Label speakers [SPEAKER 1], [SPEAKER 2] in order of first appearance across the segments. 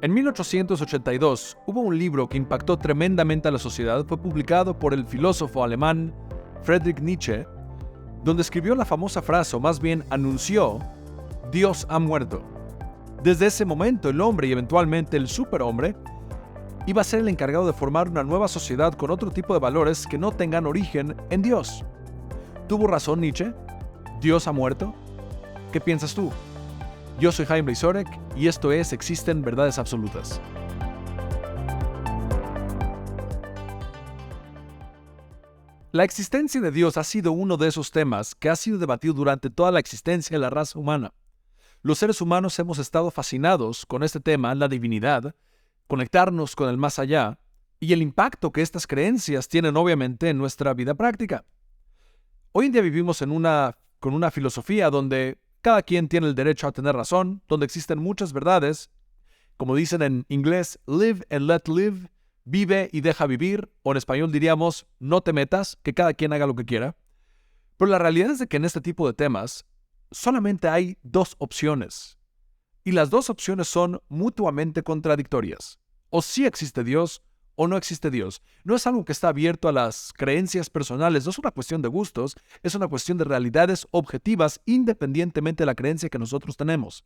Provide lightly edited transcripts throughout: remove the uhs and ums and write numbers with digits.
[SPEAKER 1] En 1882 hubo un libro que impactó tremendamente a la sociedad. Fue publicado por el filósofo alemán Friedrich Nietzsche, donde escribió la famosa frase, o más bien anunció: Dios ha muerto. Desde ese momento, el hombre y eventualmente el superhombre iba a ser el encargado de formar una nueva sociedad con otro tipo de valores que no tengan origen en Dios. ¿Tuvo razón Nietzsche? ¿Dios ha muerto? ¿Qué piensas tú? Yo soy Jaime Blazorek y esto es Existen Verdades Absolutas. La existencia de Dios ha sido uno de esos temas que ha sido debatido durante toda la existencia de la raza humana. Los seres humanos hemos estado fascinados con este tema, la divinidad, conectarnos con el más allá y el impacto que estas creencias tienen obviamente en nuestra vida práctica. Hoy en día vivimos con una filosofía donde cada quien tiene el derecho a tener razón, donde existen muchas verdades, como dicen en inglés, live and let live, vive y deja vivir, o en español diríamos, no te metas, que cada quien haga lo que quiera. Pero la realidad es de que en este tipo de temas solamente hay dos opciones, y las dos opciones son mutuamente contradictorias. O sí existe Dios, o no existe Dios. No es algo que está abierto a las creencias personales, no es una cuestión de gustos, es una cuestión de realidades objetivas independientemente de la creencia que nosotros tenemos.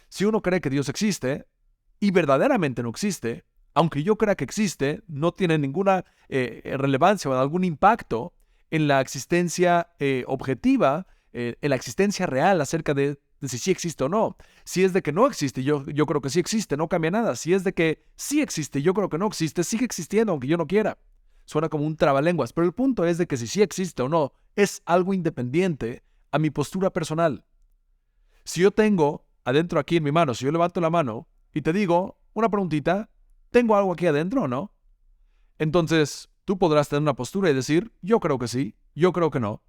[SPEAKER 1] Si uno cree que Dios existe, y verdaderamente no existe, aunque yo crea que existe, no tiene ninguna relevancia o algún impacto en la existencia objetiva, en la existencia real acerca de si sí existe o no. Si es de que no existe, yo creo que sí existe, no cambia nada. Si es de que sí existe, yo creo que no existe, sigue existiendo aunque yo no quiera. Suena como un trabalenguas, pero el punto es de que si sí existe o no, es algo independiente a mi postura personal. Si yo tengo adentro aquí en mi mano, si yo levanto la mano y te digo una preguntita, ¿tengo algo aquí adentro o no? Entonces, tú podrás tener una postura y decir, yo creo que sí, yo creo que no.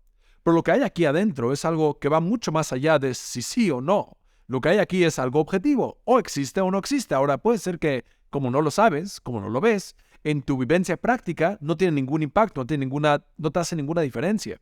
[SPEAKER 1] Pero lo que hay aquí adentro es algo que va mucho más allá de si sí o no. Lo que hay aquí es algo objetivo, o existe o no existe. Ahora puede ser que, como no lo sabes, como no lo ves, en tu vivencia práctica no tiene ningún impacto, no te hace ninguna diferencia.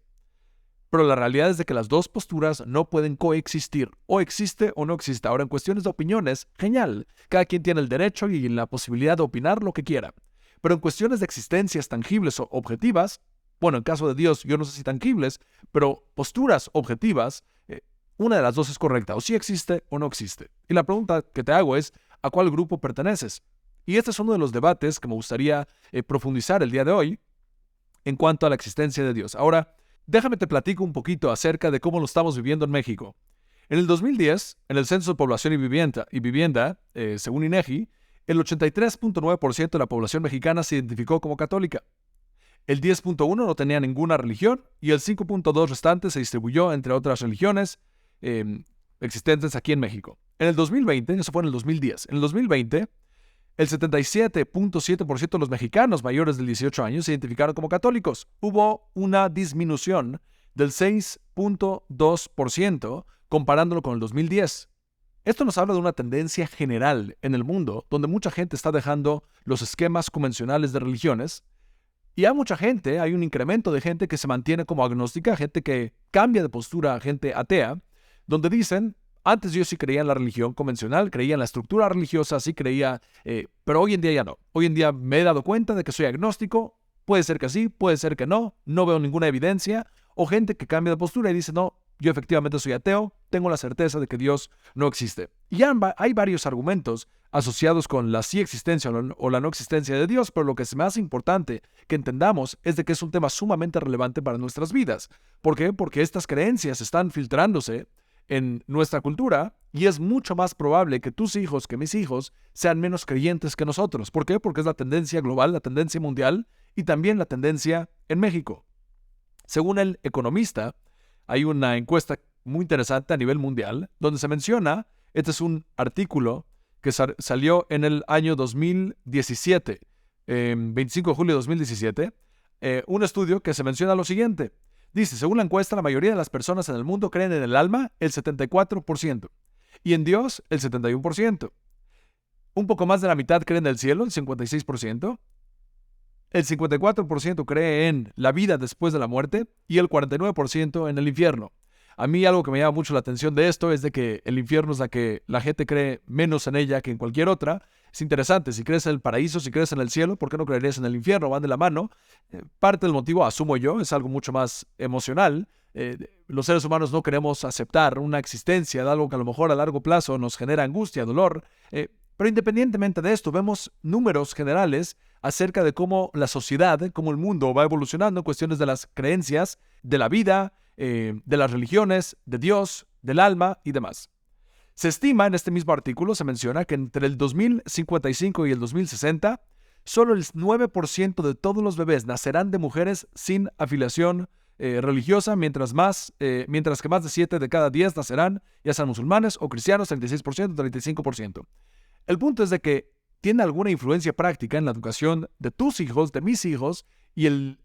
[SPEAKER 1] Pero la realidad es de que las dos posturas no pueden coexistir, o existe o no existe. Ahora, en cuestiones de opiniones, genial, cada quien tiene el derecho y la posibilidad de opinar lo que quiera. Pero en cuestiones de existencias tangibles o objetivas, bueno, en caso de Dios, yo no sé si tangibles, pero posturas objetivas, una de las dos es correcta, o sí existe o no existe. Y la pregunta que te hago es, ¿a cuál grupo perteneces? Y este es uno de los debates que me gustaría profundizar el día de hoy en cuanto a la existencia de Dios. Ahora, déjame te platico un poquito acerca de cómo lo estamos viviendo en México. En el 2010, en el Censo de Población y Vivienda, según INEGI, el 83.9% de la población mexicana se identificó como católica. El 10.1% no tenía ninguna religión y el 5.2% restante se distribuyó entre otras religiones existentes aquí en México. En el 2020, eso fue en el 2010, en el 2020, el 77.7% de los mexicanos mayores de 18 años se identificaron como católicos. Hubo una disminución del 6.2% comparándolo con el 2010. Esto nos habla de una tendencia general en el mundo donde mucha gente está dejando los esquemas convencionales de religiones. Y hay un incremento de gente que se mantiene como agnóstica, gente que cambia de postura, gente atea, donde dicen, antes yo sí creía en la religión convencional, creía en la estructura religiosa, sí creía, pero hoy en día ya no. Hoy en día me he dado cuenta de que soy agnóstico, puede ser que sí, puede ser que no veo ninguna evidencia, o gente que cambia de postura y dice, no, yo efectivamente soy ateo, tengo la certeza de que Dios no existe. Y ya hay varios argumentos asociados con la sí existencia o la no existencia de Dios, pero lo que es más importante que entendamos es de que es un tema sumamente relevante para nuestras vidas. ¿Por qué? Porque estas creencias están filtrándose en nuestra cultura y es mucho más probable que tus hijos, que mis hijos, sean menos creyentes que nosotros. ¿Por qué? Porque es la tendencia global, la tendencia mundial y también la tendencia en México. Según El Economista, hay una encuesta muy interesante a nivel mundial donde se menciona, este es un artículo que salió en el año 2017, 25 de julio de 2017, un estudio que se menciona lo siguiente. Dice, según la encuesta, la mayoría de las personas en el mundo creen en el alma, el 74%, y en Dios, el 71%. Un poco más de la mitad cree en el cielo, el 56%. El 54% cree en la vida después de la muerte y el 49% en el infierno. A mí algo que me llama mucho la atención de esto es de que el infierno es la que la gente cree menos en ella que en cualquier otra. Es interesante, si crees en el paraíso, si crees en el cielo, ¿por qué no creerías en el infierno? Van de la mano. Parte del motivo, asumo yo, es algo mucho más emocional. Los seres humanos no queremos aceptar una existencia de algo que a lo mejor a largo plazo nos genera angustia, dolor. Pero independientemente de esto, vemos números generales acerca de cómo la sociedad, cómo el mundo va evolucionando en cuestiones de las creencias, de la vida, de las religiones, de Dios, del alma y demás. Se estima, en este mismo artículo, se menciona que entre el 2055 y el 2060, solo el 9% de todos los bebés nacerán de mujeres sin afiliación religiosa, mientras que más de 7 de cada 10 nacerán, ya sean musulmanes o cristianos, 36%, 35%. El punto es de que tiene alguna influencia práctica en la educación de tus hijos, de mis hijos, y el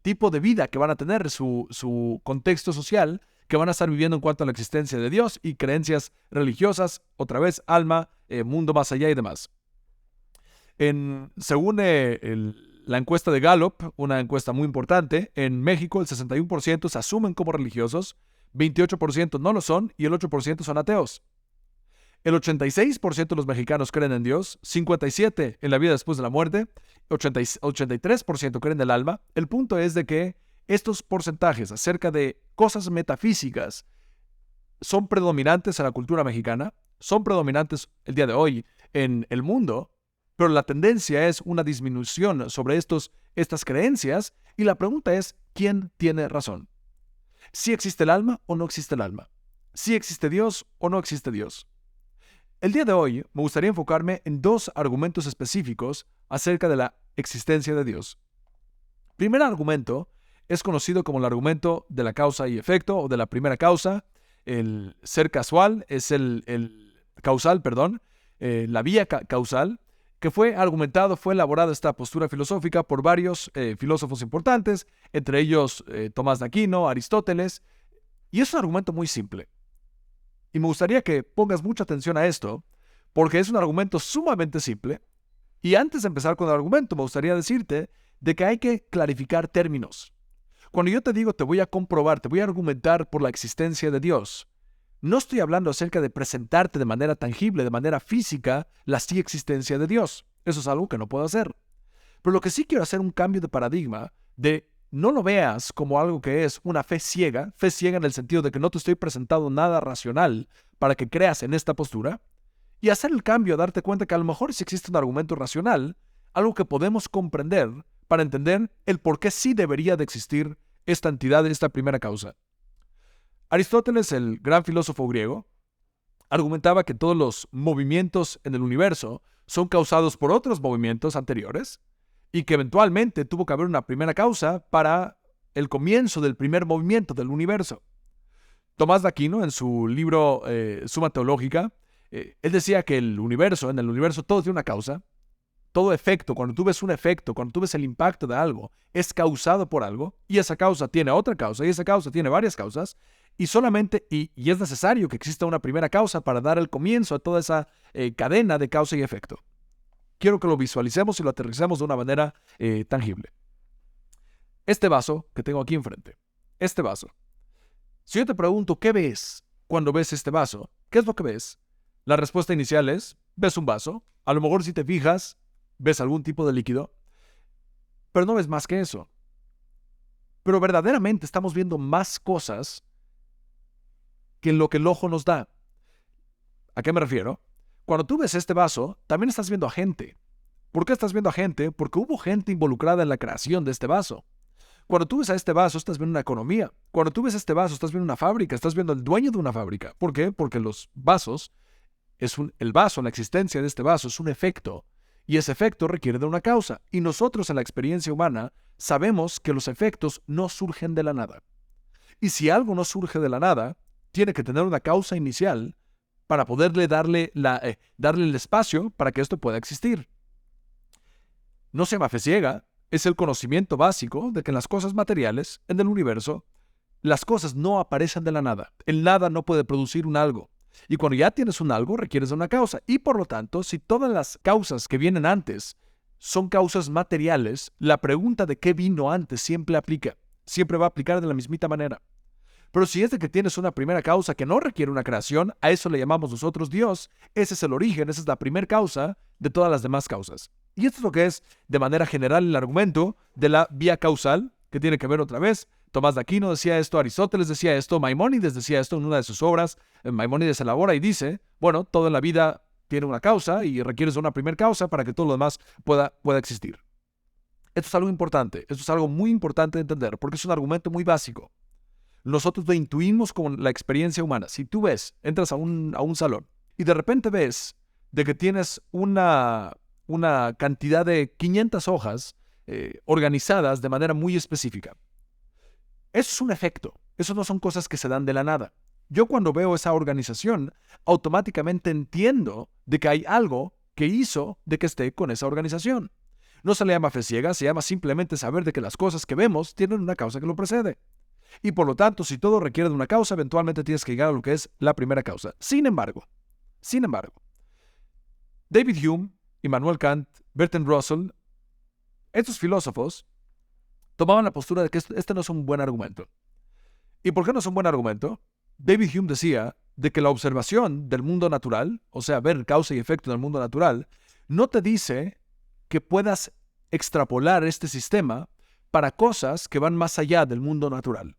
[SPEAKER 1] tipo de vida que van a tener, su contexto social que van a estar viviendo en cuanto a la existencia de Dios y creencias religiosas, otra vez, alma, mundo más allá y demás. Según la encuesta de Gallup, una encuesta muy importante, en México el 61% se asumen como religiosos, 28% no lo son y el 8% son ateos. El 86% de los mexicanos creen en Dios, 57% en la vida después de la muerte, 83% creen en el alma. El punto es de que estos porcentajes acerca de cosas metafísicas son predominantes en la cultura mexicana, son predominantes el día de hoy en el mundo, pero la tendencia es una disminución sobre estas creencias y la pregunta es, ¿quién tiene razón? ¿Sí existe el alma o no existe el alma? ¿Sí existe Dios o no existe Dios? El día de hoy me gustaría enfocarme en dos argumentos específicos acerca de la existencia de Dios. Primer argumento es conocido como el argumento de la causa y efecto o de la primera causa. El ser casual es la vía causal, que fue elaborada esta postura filosófica por varios filósofos importantes, entre ellos Tomás de Aquino, Aristóteles, y es un argumento muy simple. Y me gustaría que pongas mucha atención a esto, porque es un argumento sumamente simple. Y antes de empezar con el argumento, me gustaría decirte de que hay que clarificar términos. Cuando yo te digo te voy a comprobar, te voy a argumentar por la existencia de Dios, no estoy hablando acerca de presentarte de manera tangible, de manera física, la sí existencia de Dios. Eso es algo que no puedo hacer. Pero lo que sí quiero hacer un cambio de paradigma de no lo veas como algo que es una fe ciega en el sentido de que no te estoy presentando nada racional para que creas en esta postura, y hacer el cambio, darte cuenta que a lo mejor sí existe un argumento racional, algo que podemos comprender para entender el por qué sí debería de existir esta entidad, esta primera causa. Aristóteles, el gran filósofo griego, argumentaba que todos los movimientos en el universo son causados por otros movimientos anteriores, y que eventualmente tuvo que haber una primera causa para el comienzo del primer movimiento del universo. Tomás de Aquino, en su libro Suma Teológica, él decía que en el universo todo tiene una causa. Todo efecto, cuando tú ves un efecto, cuando tú ves el impacto de algo, es causado por algo, y esa causa tiene otra causa, y esa causa tiene varias causas, y es necesario que exista una primera causa para dar el comienzo a toda esa cadena de causa y efecto. Quiero que lo visualicemos y lo aterricemos de una manera tangible. Este vaso que tengo aquí enfrente, este vaso. Si yo te pregunto, ¿qué ves cuando ves este vaso? ¿Qué es lo que ves? La respuesta inicial es, ves un vaso. A lo mejor si te fijas, ves algún tipo de líquido, pero no ves más que eso. Pero verdaderamente estamos viendo más cosas que lo que el ojo nos da. ¿A qué me refiero? Cuando tú ves este vaso, también estás viendo a gente. ¿Por qué estás viendo a gente? Porque hubo gente involucrada en la creación de este vaso. Cuando tú ves a este vaso, estás viendo una economía. Cuando tú ves este vaso, estás viendo una fábrica, estás viendo al dueño de una fábrica. ¿Por qué? Porque los vasos, la existencia de este vaso es un efecto. Y ese efecto requiere de una causa. Y nosotros en la experiencia humana sabemos que los efectos no surgen de la nada. Y si algo no surge de la nada, tiene que tener una causa inicial para poderle darle el espacio para que esto pueda existir. No se llama fe ciega, es el conocimiento básico de que en las cosas materiales, en el universo, las cosas no aparecen de la nada. El nada no puede producir un algo. Y cuando ya tienes un algo, requieres de una causa. Y por lo tanto, si todas las causas que vienen antes son causas materiales, la pregunta de qué vino antes siempre aplica. Siempre va a aplicar de la mismita manera. Pero si es de que tienes una primera causa que no requiere una creación, a eso le llamamos nosotros Dios. Ese es el origen, esa es la primera causa de todas las demás causas. Y esto es lo que es, de manera general, el argumento de la vía causal, que tiene que ver otra vez. Tomás de Aquino decía esto, Aristóteles decía esto, Maimónides decía esto en una de sus obras. Maimónides elabora y dice, bueno, todo en la vida tiene una causa y requieres de una primera causa para que todo lo demás pueda existir. Esto es algo importante, esto es algo muy importante de entender, porque es un argumento muy básico. Nosotros lo intuimos con la experiencia humana. Si tú entras a un salón y de repente ves de que tienes una cantidad de 500 hojas organizadas de manera muy específica. Eso es un efecto. Eso no son cosas que se dan de la nada. Yo cuando veo esa organización, automáticamente entiendo de que hay algo que hizo de que esté con esa organización. No se le llama fe ciega, se llama simplemente saber de que las cosas que vemos tienen una causa que lo precede. Y por lo tanto, si todo requiere de una causa, eventualmente tienes que llegar a lo que es la primera causa. Sin embargo, David Hume, Immanuel Kant, Bertrand Russell, estos filósofos tomaban la postura de que este no es un buen argumento. ¿Y por qué no es un buen argumento? David Hume decía de que la observación del mundo natural, o sea, ver causa y efecto en el mundo natural, no te dice que puedas extrapolar este sistema para cosas que van más allá del mundo natural.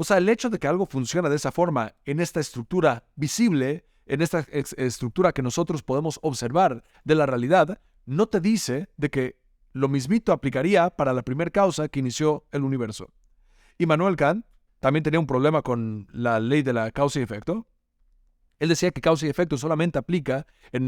[SPEAKER 1] O sea, el hecho de que algo funciona de esa forma, en esta estructura visible, en esta estructura que nosotros podemos observar de la realidad, no te dice de que lo mismito aplicaría para la primera causa que inició el universo. Immanuel Kant también tenía un problema con la ley de la causa y efecto. Él decía que causa y efecto solamente aplica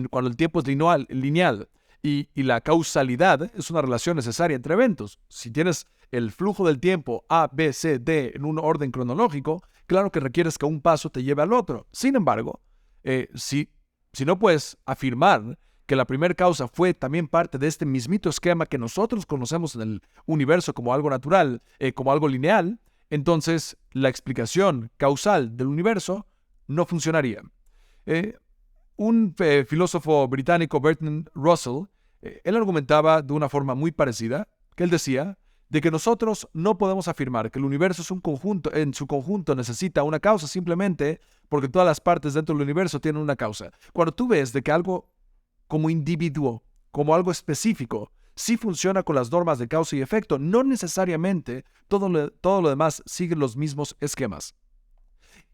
[SPEAKER 1] cuando el tiempo es lineal y la causalidad es una relación necesaria entre eventos. Si tienes el flujo del tiempo A, B, C, D en un orden cronológico, claro que requieres que un paso te lleve al otro. Sin embargo, si no puedes afirmar que la primera causa fue también parte de este mismito esquema que nosotros conocemos en el universo como algo natural, como algo lineal, entonces la explicación causal del universo no funcionaría. Un filósofo británico, Bertrand Russell, él argumentaba de una forma muy parecida, que él decía de que nosotros no podemos afirmar que el universo es un conjunto, en su conjunto necesita una causa simplemente porque todas las partes dentro del universo tienen una causa. Cuando tú ves de que algo como individuo, como algo específico, sí funciona con las normas de causa y efecto, no necesariamente todo lo demás sigue los mismos esquemas.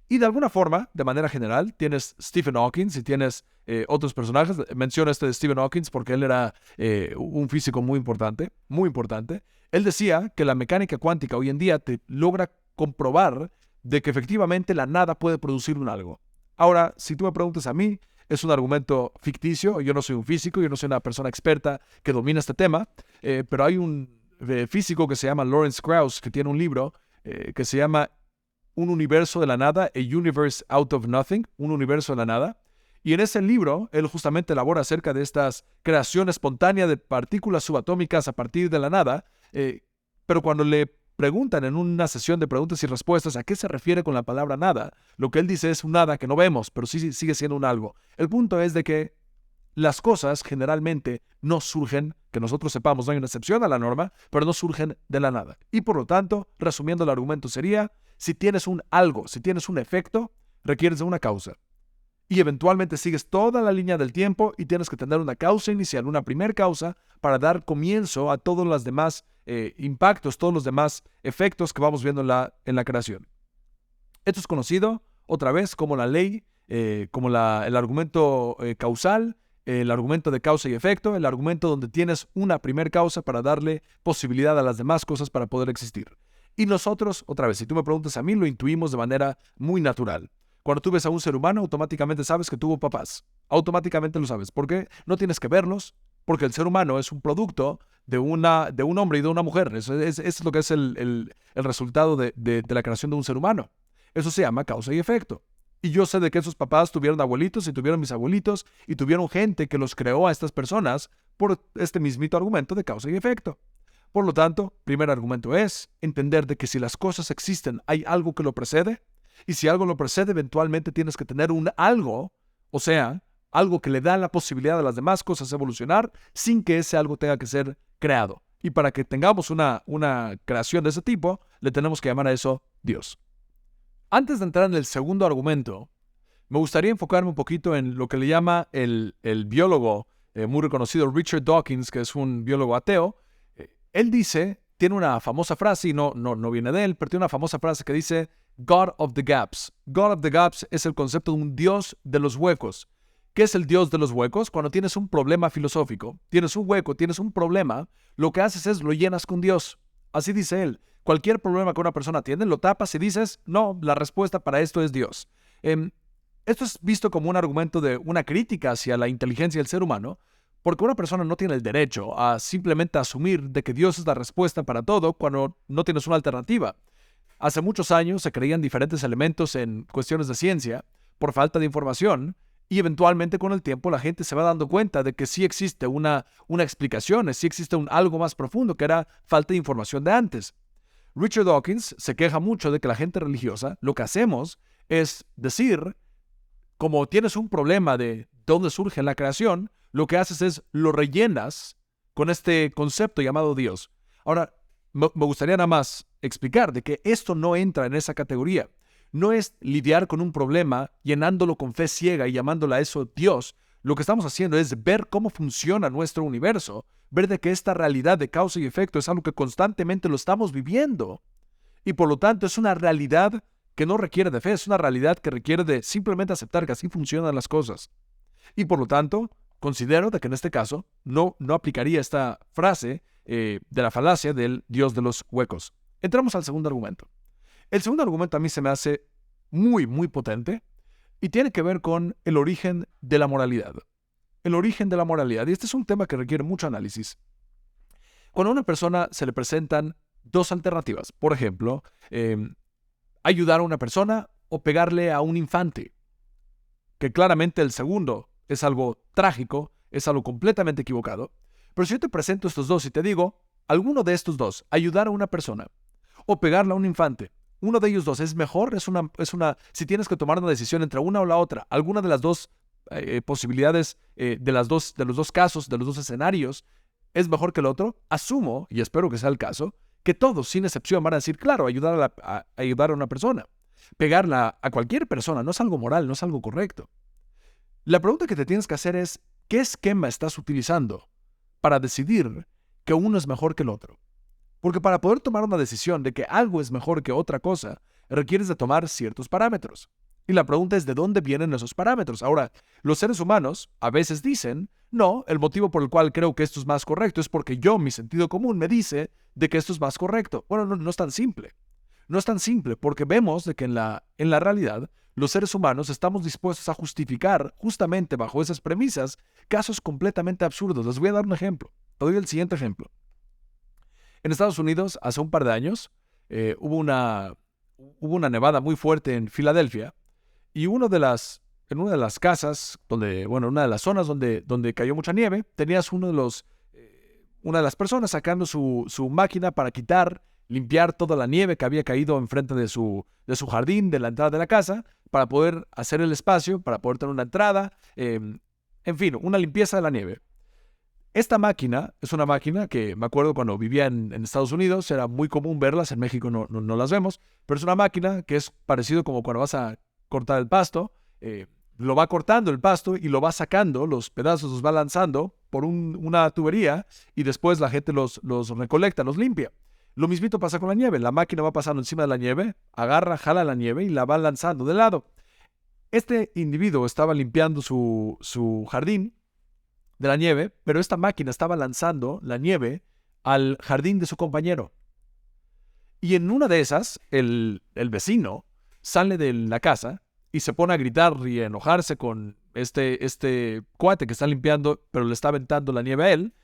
[SPEAKER 1] Y de alguna forma, de manera general, tienes Stephen Hawking y tienes otros personajes. Menciono de Stephen Hawking porque él era un físico muy importante, muy importante. Él decía que la mecánica cuántica hoy en día te logra comprobar de que efectivamente la nada puede producir un algo. Ahora, si tú me preguntas a mí, es un argumento ficticio. Yo no soy un físico, yo no soy una persona experta que domina este tema, pero hay un físico que se llama Lawrence Krauss que tiene un libro que se llama Un universo de la nada, A Universe Out of Nothing, un universo de la nada. Y en ese libro, él justamente elabora acerca de estas creación espontánea de partículas subatómicas a partir de la nada, pero cuando le preguntan en una sesión de preguntas y respuestas a qué se refiere con la palabra nada, lo que él dice es un nada que no vemos, pero sí sigue siendo un algo. El punto es de que las cosas generalmente no surgen, que nosotros sepamos, no hay una excepción a la norma, pero no surgen de la nada. Y por lo tanto, resumiendo el argumento sería, si tienes un algo, si tienes un efecto, requieres de una causa. Y eventualmente sigues toda la línea del tiempo y tienes que tener una causa inicial, una primer causa, para dar comienzo a todos los demás impactos, todos los demás efectos que vamos viendo en la creación. Esto es conocido, otra vez, como la ley, como el argumento causal, el argumento de causa y efecto, el argumento donde tienes una primer causa para darle posibilidad a las demás cosas para poder existir. Y nosotros, otra vez, si tú me preguntas a mí, lo intuimos de manera muy natural. Cuando tú ves a un ser humano, automáticamente sabes que tuvo papás. Automáticamente lo sabes. ¿Por qué? No tienes que verlos, porque el ser humano es un producto de un hombre y de una mujer. Eso es lo que es el resultado de la creación de un ser humano. Eso se llama causa y efecto. Y yo sé de que esos papás tuvieron abuelitos y tuvieron mis abuelitos y tuvieron gente que los creó a estas personas por este mismito argumento de causa y efecto. Por lo tanto, primer argumento es entender de que si las cosas existen, hay algo que lo precede. Y si algo lo precede, eventualmente tienes que tener un algo, o sea, algo que le da la posibilidad a las demás cosas evolucionar sin que ese algo tenga que ser creado. Y para que tengamos una creación de ese tipo, le tenemos que llamar a eso Dios. Antes de entrar en el segundo argumento, me gustaría enfocarme un poquito en lo que le llama el biólogo muy reconocido Richard Dawkins, que es un biólogo ateo. Él dice, tiene una famosa frase, y no viene de él, pero tiene una famosa frase que dice God of the Gaps. God of the Gaps es el concepto de un Dios de los huecos. ¿Qué es el Dios de los huecos? Cuando tienes un problema filosófico, tienes un hueco, tienes un problema, lo que haces es lo llenas con Dios. Así dice él. Cualquier problema que una persona tiene, lo tapas y dices, no, la respuesta para esto es Dios. Esto es visto como un argumento de una crítica hacia la inteligencia del ser humano, porque una persona no tiene el derecho a simplemente asumir de que Dios es la respuesta para todo cuando no tienes una alternativa. Hace muchos años se creían diferentes elementos en cuestiones de ciencia por falta de información, y eventualmente con el tiempo la gente se va dando cuenta de que sí existe una explicación, sí existe algo más profundo, que era falta de información de antes. Richard Dawkins se queja mucho de que la gente religiosa, lo que hacemos es decir, como tienes un problema de dónde surge la creación, lo que haces es lo rellenas con este concepto llamado Dios. Ahora, me gustaría nada más explicar de que esto no entra en esa categoría. No es lidiar con un problema llenándolo con fe ciega y llamándolo a eso Dios. Lo que estamos haciendo es ver cómo funciona nuestro universo, ver de que esta realidad de causa y efecto es algo que constantemente lo estamos viviendo. Y por lo tanto es una realidad que no requiere de fe, es una realidad que requiere de simplemente aceptar que así funcionan las cosas. Y por lo tanto, considero de que en este caso no aplicaría esta frase de la falacia del Dios de los huecos. Entramos al segundo argumento. El segundo argumento a mí se me hace muy potente y tiene que ver con el origen de la moralidad. El origen de la moralidad. Y este es un tema que requiere mucho análisis. Cuando a una persona se le presentan dos alternativas, por ejemplo, ayudar a una persona o pegarle a un infante, que claramente el segundo es algo trágico, es algo completamente equivocado. Pero si yo te presento estos dos y te digo, alguno de estos dos, ayudar a una persona o pegarle a un infante, uno de ellos dos es mejor, si tienes que tomar una decisión entre una o la otra, alguna de las dos posibilidades de los dos casos, de los dos escenarios, es mejor que el otro, asumo, y espero que sea el caso, que todos, sin excepción, van a decir, claro, ayudar a una persona. Pegarla a cualquier persona no es algo moral, no es algo correcto. La pregunta que te tienes que hacer es, ¿qué esquema estás utilizando para decidir que uno es mejor que el otro? Porque para poder tomar una decisión de que algo es mejor que otra cosa, requieres de tomar ciertos parámetros. Y la pregunta es, ¿de dónde vienen esos parámetros? Ahora, los seres humanos a veces dicen, no, el motivo por el cual creo que esto es más correcto es porque mi sentido común me dice de que esto es más correcto. Bueno, no es tan simple. No es tan simple porque vemos de que en la realidad los seres humanos estamos dispuestos a justificar justamente bajo esas premisas casos completamente absurdos. Les voy a dar un ejemplo. Te doy el siguiente ejemplo. En Estados Unidos, hace un par de años, hubo una nevada muy fuerte en Filadelfia y en una de las casas, una de las zonas donde cayó mucha nieve, tenías una de las personas sacando su máquina para limpiar toda la nieve que había caído enfrente de su jardín, de la entrada de la casa, para poder hacer el espacio, para poder tener una entrada, en fin, una limpieza de la nieve. Esta máquina es una máquina que me acuerdo cuando vivía en Estados Unidos, era muy común verlas, en México no las vemos, pero es una máquina que es parecido como cuando vas a cortar el pasto, lo va cortando el pasto y lo va sacando, los pedazos los va lanzando por una tubería y después la gente los recolecta, los limpia. Lo mismito pasa con la nieve, la máquina va pasando encima de la nieve, jala la nieve y la va lanzando de lado. Este individuo estaba limpiando su jardín de la nieve, pero esta máquina estaba lanzando la nieve al jardín de su compañero. Y en una de esas, el vecino sale de la casa y se pone a gritar y a enojarse con este cuate que está limpiando, pero le está aventando la nieve a él,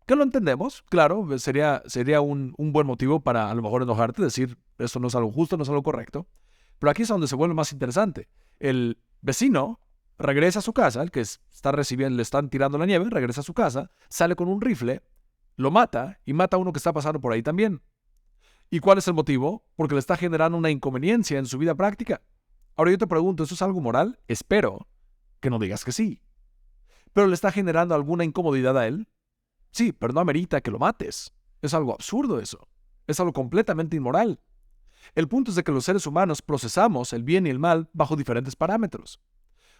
[SPEAKER 1] que lo entendemos, claro, sería un buen motivo para a lo mejor enojarte, decir, esto no es algo justo, no es algo correcto. Pero aquí es donde se vuelve más interesante. El vecino regresa a su casa, el que está recibiendo, le están tirando la nieve, regresa a su casa, sale con un rifle, lo mata y mata a uno que está pasando por ahí también. ¿Y cuál es el motivo? Porque le está generando una inconveniencia en su vida práctica. Ahora yo te pregunto, ¿eso es algo moral? Espero que no digas que sí. ¿Pero le está generando alguna incomodidad a él? Sí, pero no amerita que lo mates. Es algo absurdo eso. Es algo completamente inmoral. El punto es de que los seres humanos procesamos el bien y el mal bajo diferentes parámetros.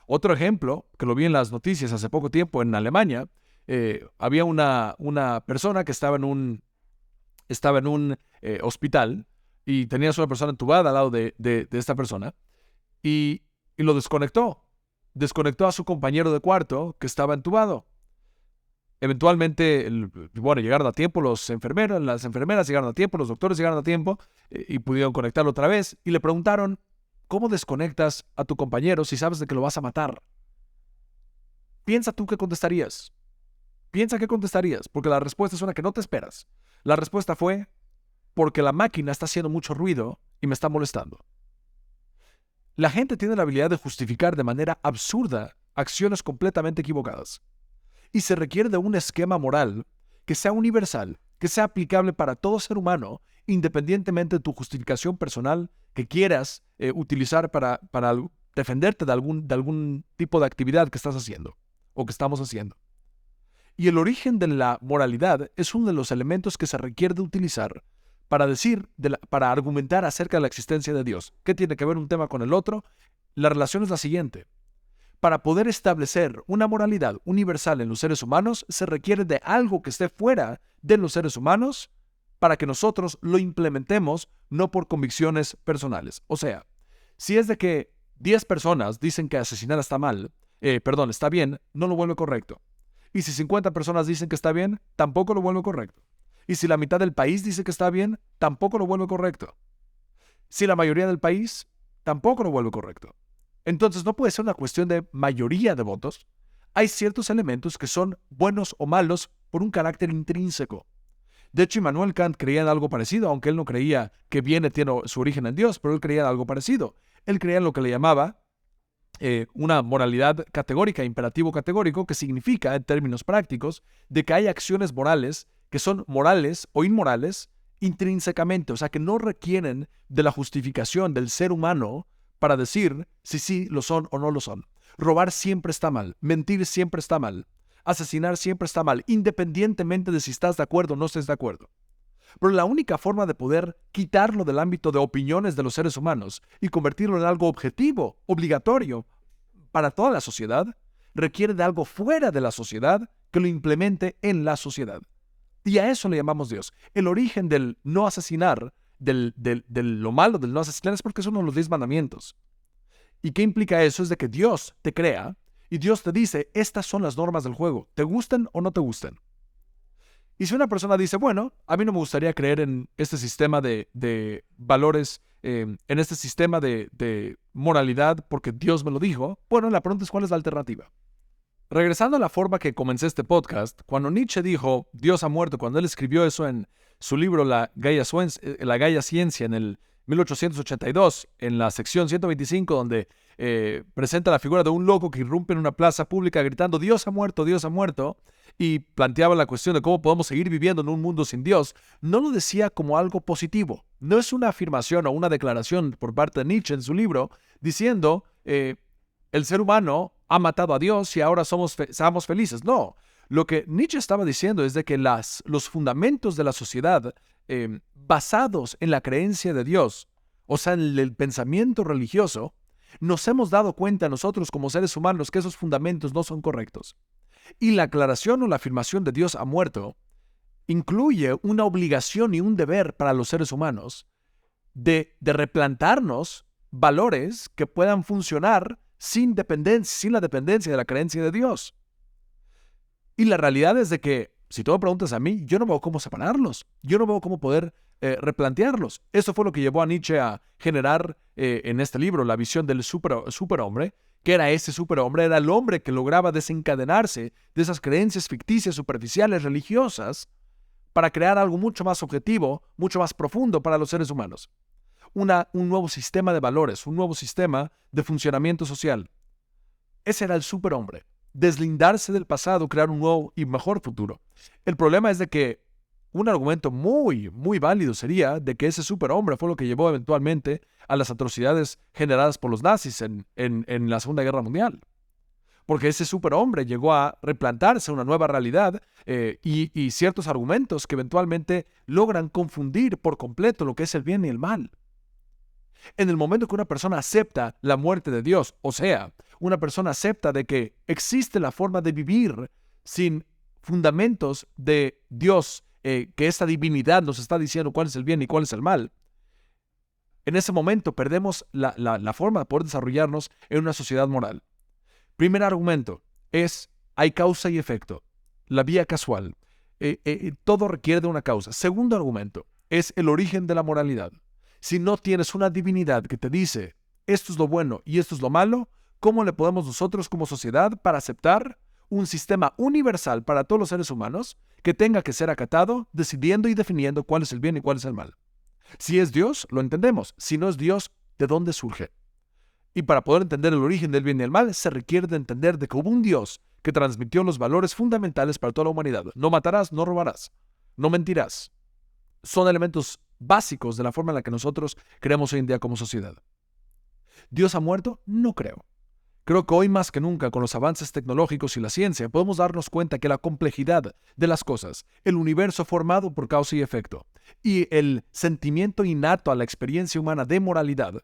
[SPEAKER 1] Otro ejemplo, que lo vi en las noticias hace poco tiempo en Alemania, había una persona que estaba en un hospital y tenías una persona entubada al lado de esta persona y lo desconectó. Desconectó a su compañero de cuarto que estaba entubado. Eventualmente, llegaron a tiempo las enfermeras llegaron a tiempo, los doctores llegaron a tiempo y pudieron conectarlo otra vez y le preguntaron, ¿cómo desconectas a tu compañero si sabes de que lo vas a matar? Piensa tú qué contestarías. Piensa qué contestarías, porque la respuesta es una que no te esperas. La respuesta fue, porque la máquina está haciendo mucho ruido y me está molestando. La gente tiene la habilidad de justificar de manera absurda acciones completamente equivocadas. Y se requiere de un esquema moral que sea universal, que sea aplicable para todo ser humano, independientemente de tu justificación personal que quieras utilizar para defenderte de algún tipo de actividad que estás haciendo o que estamos haciendo. Y el origen de la moralidad es uno de los elementos que se requiere de utilizar para argumentar acerca de la existencia de Dios. ¿Qué tiene que ver un tema con el otro? La relación es la siguiente. Para poder establecer una moralidad universal en los seres humanos, se requiere de algo que esté fuera de los seres humanos para que nosotros lo implementemos, no por convicciones personales. O sea, si es de que 10 personas dicen que asesinar está bien, no lo vuelve correcto. Y si 50 personas dicen que está bien, tampoco lo vuelve correcto. Y si la mitad del país dice que está bien, tampoco lo vuelve correcto. Si la mayoría del país, tampoco lo vuelve correcto. Entonces no puede ser una cuestión de mayoría de votos. Hay ciertos elementos que son buenos o malos por un carácter intrínseco. De hecho, Immanuel Kant creía en algo parecido, aunque él no creía que tiene su origen en Dios, pero él creía en algo parecido. Él creía en lo que le llamaba una moralidad categórica, imperativo categórico, que significa, en términos prácticos, de que hay acciones morales que son morales o inmorales intrínsecamente, o sea, que no requieren de la justificación del ser humano para decir si sí lo son o no lo son. Robar siempre está mal, mentir siempre está mal, asesinar siempre está mal, independientemente de si estás de acuerdo o no estés de acuerdo. Pero la única forma de poder quitarlo del ámbito de opiniones de los seres humanos y convertirlo en algo objetivo, obligatorio para toda la sociedad, requiere de algo fuera de la sociedad que lo implemente en la sociedad. Y a eso le llamamos Dios. El origen del no asesinar, de lo malo del no asesinar, es porque es uno de los 10 mandamientos. ¿Y qué implica eso? Es de que Dios te crea y Dios te dice, estas son las normas del juego, ¿te gustan o no te gustan? Y si una persona dice, bueno, a mí no me gustaría creer en este sistema de valores, en este sistema de moralidad porque Dios me lo dijo, bueno, la pregunta es ¿cuál es la alternativa? Regresando a la forma que comencé este podcast, cuando Nietzsche dijo Dios ha muerto, cuando él escribió eso en su libro La Gaia Ciencia en el 1882, en la sección 125, donde presenta la figura de un loco que irrumpe en una plaza pública gritando Dios ha muerto, y planteaba la cuestión de cómo podemos seguir viviendo en un mundo sin Dios, no lo decía como algo positivo. No es una afirmación o una declaración por parte de Nietzsche en su libro diciendo el ser humano ha matado a Dios y ahora seamos felices. No, lo que Nietzsche estaba diciendo es de que los fundamentos de la sociedad basados en la creencia de Dios, o sea, en el pensamiento religioso, nos hemos dado cuenta nosotros como seres humanos que esos fundamentos no son correctos. Y la aclaración o la afirmación de Dios ha muerto incluye una obligación y un deber para los seres humanos de replantarnos valores que puedan funcionar sin la dependencia de la creencia de Dios. Y la realidad es de que, si tú me preguntas a mí, yo no veo cómo separarlos. Yo no veo cómo poder replantearlos. Eso fue lo que llevó a Nietzsche a generar en este libro la visión del superhombre, que era ese superhombre, era el hombre que lograba desencadenarse de esas creencias ficticias, superficiales, religiosas, para crear algo mucho más objetivo, mucho más profundo para los seres humanos. Un nuevo sistema de valores, un nuevo sistema de funcionamiento social. Ese era el superhombre. Deslindarse del pasado, crear un nuevo y mejor futuro. El problema es de que un argumento muy, muy válido sería de que ese superhombre fue lo que llevó eventualmente a las atrocidades generadas por los nazis en la Segunda Guerra Mundial. Porque ese superhombre llegó a replantarse una nueva realidad y ciertos argumentos que eventualmente logran confundir por completo lo que es el bien y el mal. En el momento que una persona acepta la muerte de Dios, o sea, una persona acepta de que existe la forma de vivir sin fundamentos de Dios, que esta divinidad nos está diciendo cuál es el bien y cuál es el mal, en ese momento perdemos la forma de poder desarrollarnos en una sociedad moral. Primer argumento es, hay causa y efecto, la vía casual. Todo requiere de una causa. Segundo argumento es el origen de la moralidad. Si no tienes una divinidad que te dice, esto es lo bueno y esto es lo malo, ¿cómo le podemos nosotros como sociedad para aceptar un sistema universal para todos los seres humanos que tenga que ser acatado, decidiendo y definiendo cuál es el bien y cuál es el mal? Si es Dios, lo entendemos. Si no es Dios, ¿de dónde surge? Y para poder entender el origen del bien y el mal, se requiere de entender de que hubo un Dios que transmitió los valores fundamentales para toda la humanidad. No matarás, no robarás, no mentirás. Son elementos básicos de la forma en la que nosotros creemos hoy en día como sociedad. ¿Dios ha muerto? No creo. Creo que hoy más que nunca, con los avances tecnológicos y la ciencia, podemos darnos cuenta que la complejidad de las cosas, el universo formado por causa y efecto, y el sentimiento innato a la experiencia humana de moralidad,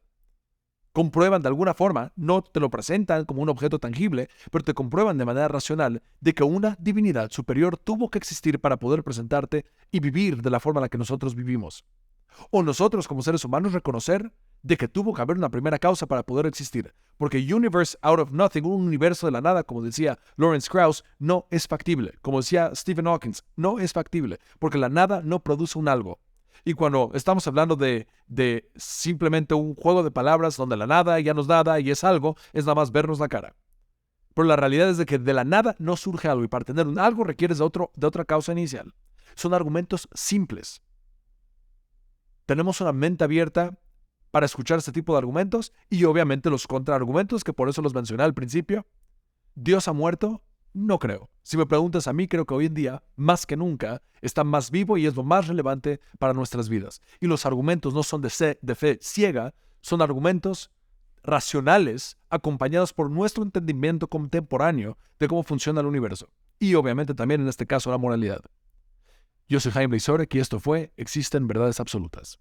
[SPEAKER 1] comprueban de alguna forma, no te lo presentan como un objeto tangible, pero te comprueban de manera racional de que una divinidad superior tuvo que existir para poder presentarte y vivir de la forma en la que nosotros vivimos. O nosotros como seres humanos reconocer de que tuvo que haber una primera causa para poder existir. Porque universe out of nothing, un universo de la nada, como decía Lawrence Krauss, no es factible. Como decía Stephen Hawking, no es factible, porque la nada no produce un algo. Y cuando estamos hablando de simplemente un juego de palabras donde la nada ya no es nada y es algo, es nada más vernos la cara. Pero la realidad es de que de la nada no surge algo, y para tener un algo requieres de otra causa inicial. Son argumentos simples. Tenemos una mente abierta para escuchar este tipo de argumentos y obviamente los contraargumentos, que por eso los mencioné al principio. ¿Dios ha muerto? No creo. Si me preguntas a mí, creo que hoy en día, más que nunca, está más vivo y es lo más relevante para nuestras vidas. Y los argumentos no son de fe ciega, son argumentos racionales acompañados por nuestro entendimiento contemporáneo de cómo funciona el universo. Y obviamente también en este caso la moralidad. Yo soy Jaime Blazorek y esto fue Existen Verdades Absolutas.